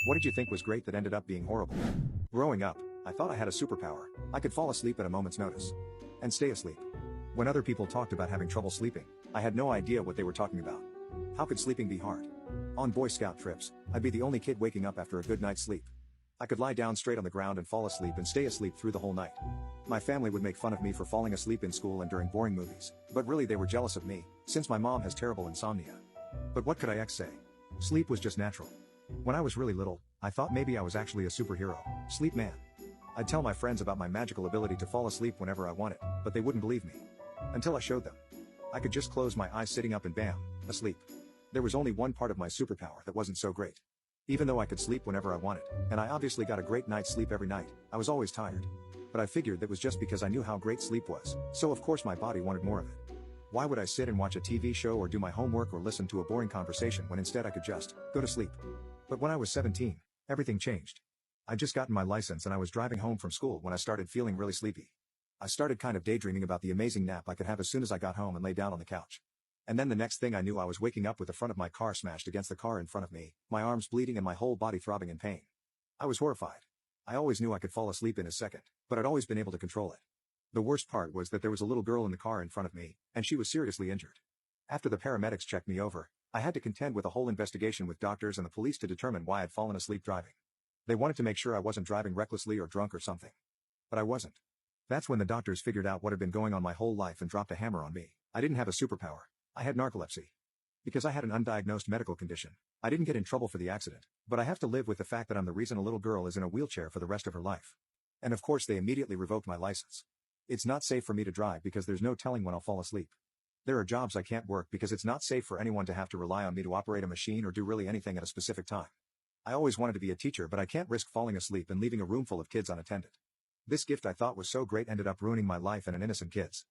What did you think was great that ended up being horrible? Growing up, I thought I had a superpower. I could fall asleep at a moment's notice. And stay asleep. When other people talked about having trouble sleeping, I had no idea what they were talking about. How could sleeping be hard? On Boy Scout trips, I'd be the only kid waking up after a good night's sleep. I could lie down straight on the ground and fall asleep and stay asleep through the whole night. My family would make fun of me for falling asleep in school and during boring movies, but really they were jealous of me, since my mom has terrible insomnia. But what could I say? Sleep was just natural. When I was really little, I thought maybe I was actually a superhero, Sleep Man. I'd tell my friends about my magical ability to fall asleep whenever I wanted, but they wouldn't believe me. Until I showed them. I could just close my eyes sitting up and bam, asleep. There was only one part of my superpower that wasn't so great. Even though I could sleep whenever I wanted, and I obviously got a great night's sleep every night, I was always tired. But I figured that was just because I knew how great sleep was, so of course my body wanted more of it. Why would I sit and watch a TV show or do my homework or listen to a boring conversation when instead I could just go to sleep? But when I was 17, everything changed. I'd just gotten my license and I was driving home from school when I started feeling really sleepy. I started kind of daydreaming about the amazing nap I could have as soon as I got home and lay down on the couch. And then the next thing I knew I was waking up with the front of my car smashed against the car in front of me, my arms bleeding and my whole body throbbing in pain. I was horrified. I always knew I could fall asleep in a second, but I'd always been able to control it. The worst part was that there was a little girl in the car in front of me, and she was seriously injured. After the paramedics checked me over, I had to contend with a whole investigation with doctors and the police to determine why I'd fallen asleep driving. They wanted to make sure I wasn't driving recklessly or drunk or something. But I wasn't. That's when the doctors figured out what had been going on my whole life and dropped a hammer on me. I didn't have a superpower. I had narcolepsy. Because I had an undiagnosed medical condition, I didn't get in trouble for the accident, but I have to live with the fact that I'm the reason a little girl is in a wheelchair for the rest of her life. And of course they immediately revoked my license. It's not safe for me to drive because there's no telling when I'll fall asleep. There are jobs I can't work because it's not safe for anyone to have to rely on me to operate a machine or do really anything at a specific time. I always wanted to be a teacher, but I can't risk falling asleep and leaving a room full of kids unattended. This gift I thought was so great ended up ruining my life and an innocent kid's.